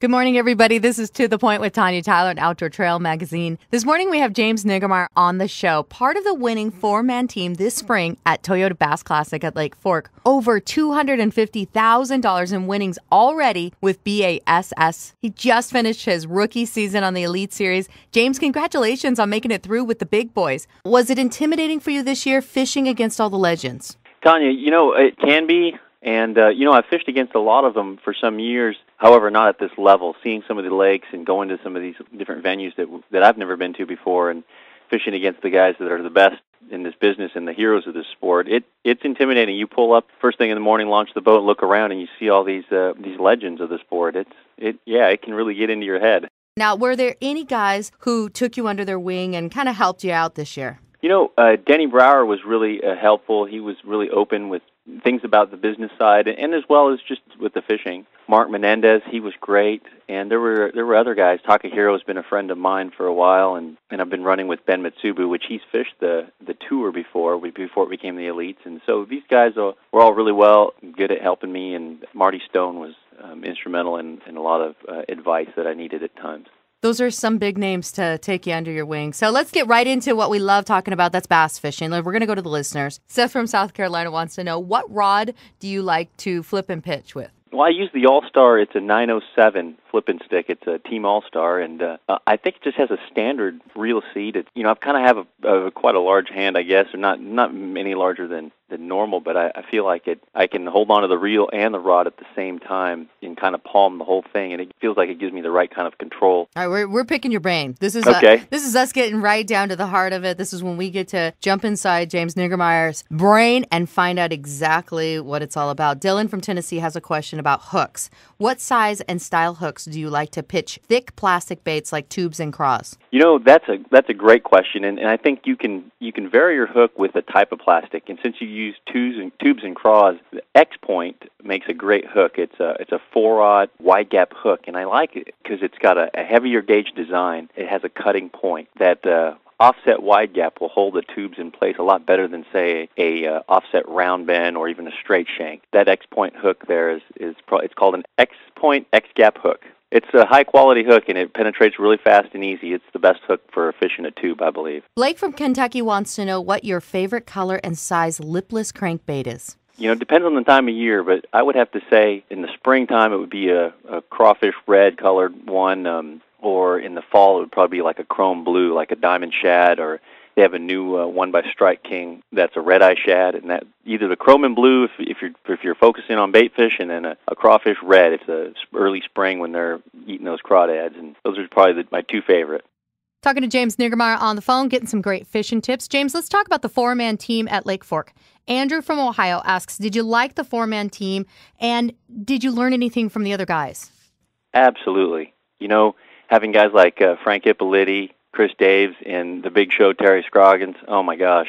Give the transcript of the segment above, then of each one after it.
Good morning, everybody. This is To The Point with Tanya Tyler and Outdoor Trail Magazine. This morning, we have James Niggemeyer on the show, part of the winning four-man team this spring at Toyota Bass Classic at Lake Fork. Over $250,000 in winnings already with b.a.s.s. He just finished his rookie season on the Elite Series. James, congratulations on making it through with the big boys. Was it intimidating for you this year, fishing against all the legends? Tanya, it can be. And, I've fished against a lot of them for some years, however, not at this level. Seeing some of the lakes and going to some of these different venues that I've never been to before and fishing against the guys that are the best in this business and the heroes of this sport, it's intimidating. You pull up first thing in the morning, launch the boat, look around, and you see all these legends of the sport. It can really get into your head. Now, were there any guys who took you under their wing and kind of helped you out this year? Denny Brower was really helpful. He was really open with things about the business side, and as well as just with the fishing. Mark Menendez, he was great, and there were other guys. Takahiro's been a friend of mine for a while, and I've been running with Ben Mitsubu, which he's fished the tour before it became the Elites, and so these guys were all really good at helping me, and Marty Stone was instrumental in a lot of advice that I needed at times. Those are some big names to take you under your wing. So let's get right into what we love talking about. That's bass fishing. We're going to go to the listeners. Seth from South Carolina wants to know, what rod do you like to flip and pitch with? Well, I use the All-Star. It's a 907 flipping stick. It's a Team All-Star, and I think it just has a standard reel seat. I kind of have quite a large hand, I guess, or not any larger than normal, but I feel like I can hold on to the reel and the rod at the same time and kind of palm the whole thing, and it feels like it gives me the right kind of control. All right, we're picking your brain. This is okay. This is us getting right down to the heart of it. This is when we get to jump inside James Niggemeyer's brain and find out exactly what it's all about. Dylan from Tennessee has a question about hooks. What size and style hooks do you like to pitch thick plastic baits like tubes and craws? That's a great question, and I think you can vary your hook with a type of plastic. And since you use tubes and craws, the X-Point makes a great hook. It's a 4-aught wide gap hook, and I like it because it's got a heavier gauge design. It has a cutting point that offset wide gap will hold the tubes in place a lot better than, say, a offset round bend or even a straight shank. That X-Point hook there it's called an X-Point X-Gap hook. It's a high-quality hook, and it penetrates really fast and easy. It's the best hook for fishing a tube, I believe. Blake from Kentucky wants to know what your favorite color and size lipless crankbait is. It depends on the time of year, but I would have to say in the springtime it would be a crawfish red-colored one, or in the fall it would probably be like a chrome blue, like a diamond shad, or they have a new one by Strike King that's a red-eye shad, and that either the chrome and blue if you're focusing on bait fish, and then a crawfish red if it's early spring when they're eating those crawdads, and those are probably my two favorite. Talking to James Niggemeyer on the phone, getting some great fishing tips. James, let's talk about the four-man team at Lake Fork. Andrew from Ohio asks, did you like the four-man team, and did you learn anything from the other guys? Absolutely. Having guys like Frank Ippoliti, Chris Daves, and the big show Terry Scroggins, oh my gosh,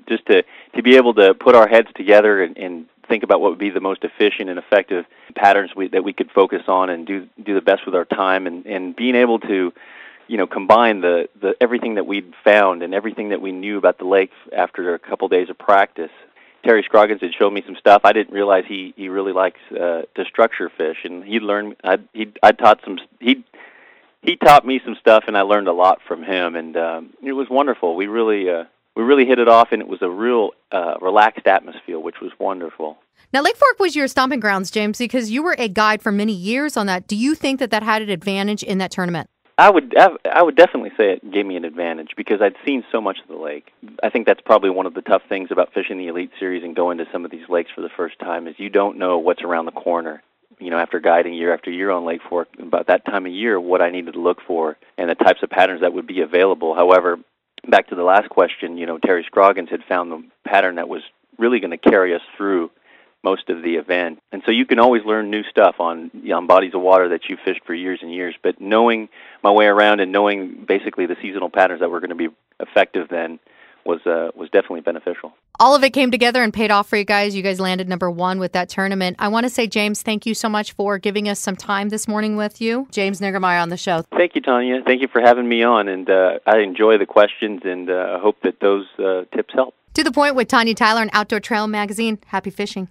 just to be able to put our heads together and think about what would be the most efficient and effective patterns that we could focus on and do the best with our time, and being able to combine the everything that we'd found and everything that we knew about the lake after a couple days of practice. Terry Scroggins had showed me some stuff. I didn't realize he really likes to structure fish, and he taught me some stuff, and I learned a lot from him, and it was wonderful. We really hit it off, and it was a real relaxed atmosphere, which was wonderful. Now, Lake Fork was your stomping grounds, James, because you were a guide for many years on that. Do you think that had an advantage in that tournament? I would definitely say it gave me an advantage because I'd seen so much of the lake. I think that's probably one of the tough things about fishing the Elite Series and going to some of these lakes for the first time is you don't know what's around the corner. After guiding year after year on Lake Fork, about that time of year, what I needed to look for and the types of patterns that would be available. However, back to the last question, Terry Scroggins had found the pattern that was really going to carry us through most of the event. And so you can always learn new stuff on bodies of water that you fished for years and years, but knowing my way around and knowing basically the seasonal patterns that were going to be effective then was definitely beneficial. All of it came together and paid off for you guys. You guys landed number one with that tournament. I want to say, James, thank you so much for giving us some time this morning with you. James Niggemeyer on the show. Thank you, Tanya. Thank you for having me on, and I enjoy the questions, and I hope that those tips help. To the Point with Tanya Tyler and Outdoor Trail Magazine. Happy fishing.